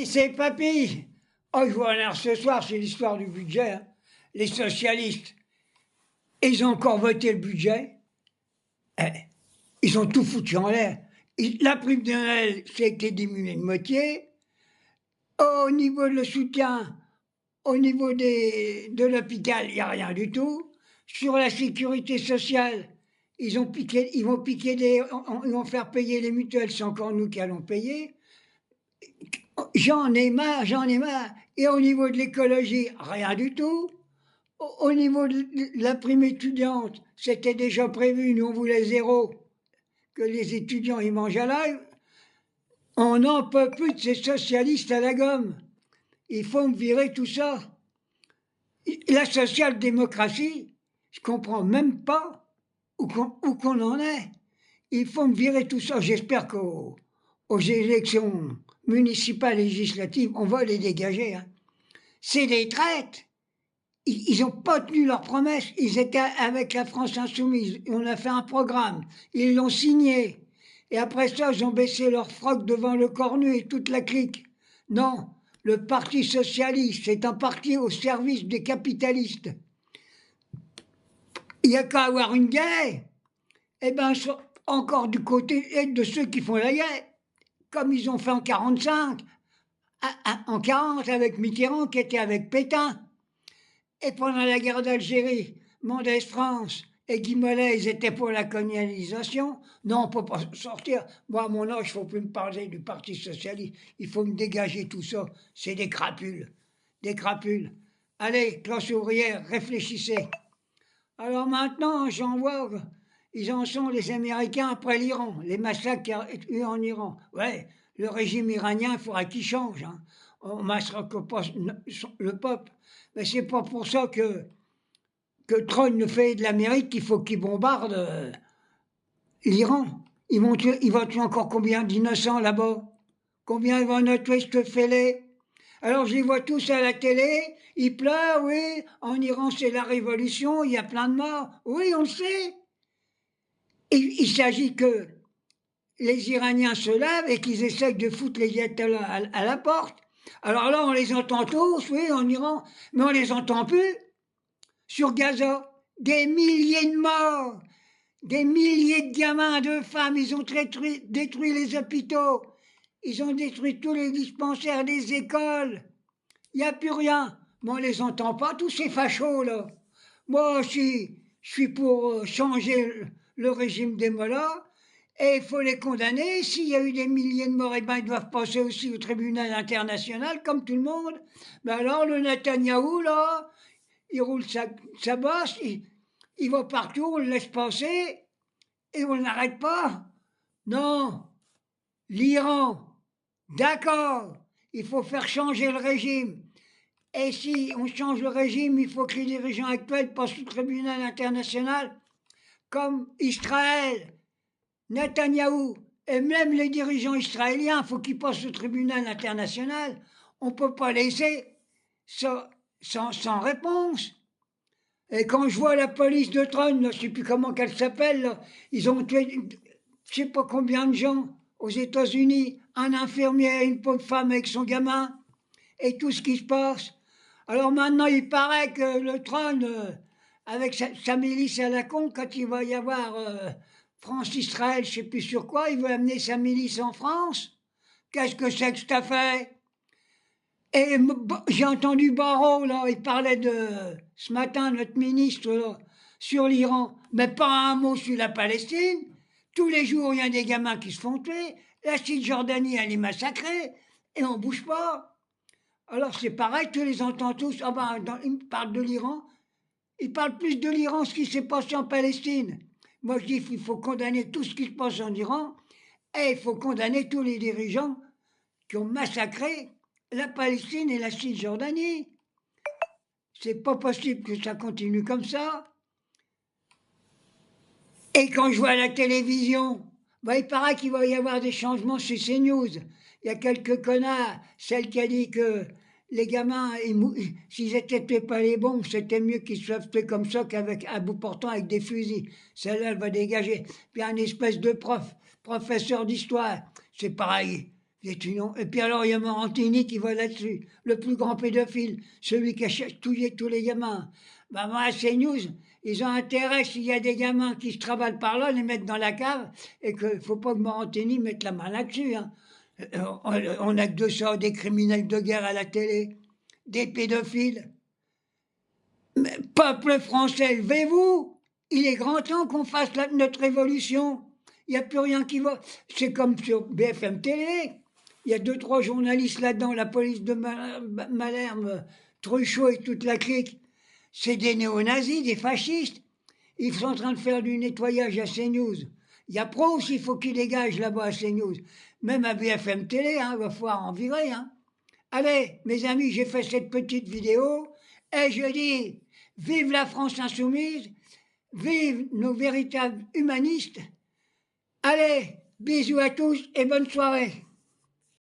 C'est papy. Oh, je vois alors ce soir, c'est l'histoire du budget, hein. Les socialistes, ils ont encore voté le budget. Eh, ils ont tout foutu en l'air. La prime de Noël, c'est été diminué de moitié. Au niveau de le soutien, au niveau de l'hôpital, il n'y a rien du tout. Sur la sécurité sociale, ils vont piquer ils vont faire payer les mutuelles, c'est encore nous qui allons payer. J'en ai marre, j'en ai marre. Et au niveau de l'écologie, rien du tout. Au niveau de la prime étudiante, c'était déjà prévu, nous on voulait zéro, que les étudiants ils mangent à l'ail. On n'en peut plus de ces socialistes à la gomme. Il faut me virer tout ça. La social-démocratie, je comprends même pas où qu'on en est. Il faut me virer tout ça. J'espère qu'aux élections municipales et législatives, on va les dégager, hein. C'est des traites. Ils n'ont pas tenu leurs promesses. Ils étaient avec la France insoumise. On a fait un programme. Ils l'ont signé. Et après ça, ils ont baissé leur froc devant le cornu et toute la clique. Non, le Parti socialiste, c'est un parti au service des capitalistes. Il n'y a qu'à avoir une guerre. Eh bien, encore du côté de ceux qui font la guerre, comme ils ont fait en 45, en 40 avec Mitterrand qui était avec Pétain. Et pendant la guerre d'Algérie, Mendès France et Guy Mollet, ils étaient pour la colonialisation. Non, on ne peut pas sortir. Moi, à mon âge, il ne faut plus me parler du Parti Socialiste. Il faut me dégager tout ça. C'est des crapules. Des crapules. Allez, classe ouvrière, réfléchissez. Alors maintenant, j'en vois, ils en sont les Américains après l'Iran, les massacres qu'il y a eu en Iran. Ouais, le régime iranien, il faudra qu'il change, hein. On massacre pas le peuple. Mais c'est pas pour ça que Trump nous fait de l'Amérique qu'il faut qu'il bombarde l'Iran. Ils vont tuer encore combien d'innocents là-bas? Combien ils vont en tuer, je te fais-les? Alors je les vois tous à la télé, ils pleurent, oui, en Iran c'est la révolution, il y a plein de morts. Oui, on le sait. Il s'agit que les Iraniens se lavent et qu'ils essayent de foutre les ayatollahs à la porte. Alors là, on les entend tous, oui, en Iran, mais on les entend plus. Sur Gaza, des milliers de morts, des milliers de gamins, de femmes, ils ont détruit les hôpitaux, ils ont détruit tous les dispensaires, les écoles. Il n'y a plus rien. Mais on ne les entend pas, tous ces fachos, là. Moi, je suis pour changer le régime des mollahs, et il faut les condamner. S'il y a eu des milliers de morts, eh ben, ils doivent passer aussi au tribunal international, comme tout le monde. Mais alors, le Netanyahou, là, il roule sa bosse, il va partout, on le laisse passer, et on n'arrête pas. Non, l'Iran, d'accord, il faut faire changer le régime. Et si on change le régime, il faut que les dirigeants actuels passent au tribunal international, comme Israël, Netanyahou, et même les dirigeants israéliens, il faut qu'ils passent au tribunal international. On ne peut pas laisser ça sans réponse. Et quand je vois la police de Trône, je ne sais plus comment qu'elle s'appelle, là, ils ont tué je ne sais pas combien de gens aux États-Unis, un infirmier, une pauvre femme avec son gamin, et tout ce qui se passe. Alors maintenant, il paraît que le Trône, avec sa milice à la con, quand il va y avoir France-Israël, je ne sais plus sur quoi, il veut amener sa milice en France. Qu'est-ce que c'est que cette affaire? Et j'ai entendu Barrot, là, il parlait de, ce matin, notre ministre, là, sur l'Iran, mais pas un mot sur la Palestine. Tous les jours, il y a des gamins qui se font tuer. La Cisjordanie, elle est massacrée, et on ne bouge pas. Alors c'est pareil, tu les entends tous. Ah ben, ils parlent de l'Iran. Ils parlent plus de l'Iran, ce qui s'est passé en Palestine. Moi, je dis qu'il faut condamner tout ce qui se passe en Iran, et il faut condamner tous les dirigeants qui ont massacré la Palestine et la Cisjordanie. C'est pas possible que ça continue comme ça. Et quand je vois la télévision, ben, il paraît qu'il va y avoir des changements chez CNews. Il y a quelques connards, celle qui a dit que les gamins, s'ils étaient tués par les bombes, c'était mieux qu'ils soient tués comme ça qu'avec à bout portant avec des fusils. Celle-là, elle va dégager. Puis un espèce de professeur d'histoire, c'est pareil. Et puis alors, il y a Morantini qui va là-dessus, le plus grand pédophile, celui qui a chatouillé tous les gamins. Ben moi, à CNews, ils ont intérêt, s'il y a des gamins qui se travaillent par là, les mettre dans la cave, et qu'il ne faut pas que Morantini mette la main là-dessus. Hein. On n'a que de ça, des criminels de guerre à la télé, des pédophiles. Mais, peuple français, levez-vous! Il est grand temps qu'on fasse notre révolution. Il n'y a plus rien qui va. C'est comme sur BFM Télé. Il y a 2-3 journalistes là-dedans, la police de Malherbe, Truchot et toute la clique. C'est des néo-nazis, des fascistes. Ils sont en train de faire du nettoyage à CNews. Il y a Pro aussi, il faut qu'ils dégagent là-bas à CNews. Même à BFM Télé, il va falloir en virer. Hein. Allez, mes amis, j'ai fait cette petite vidéo et je dis, vive la France insoumise, vive nos véritables humanistes. Allez, bisous à tous et bonne soirée.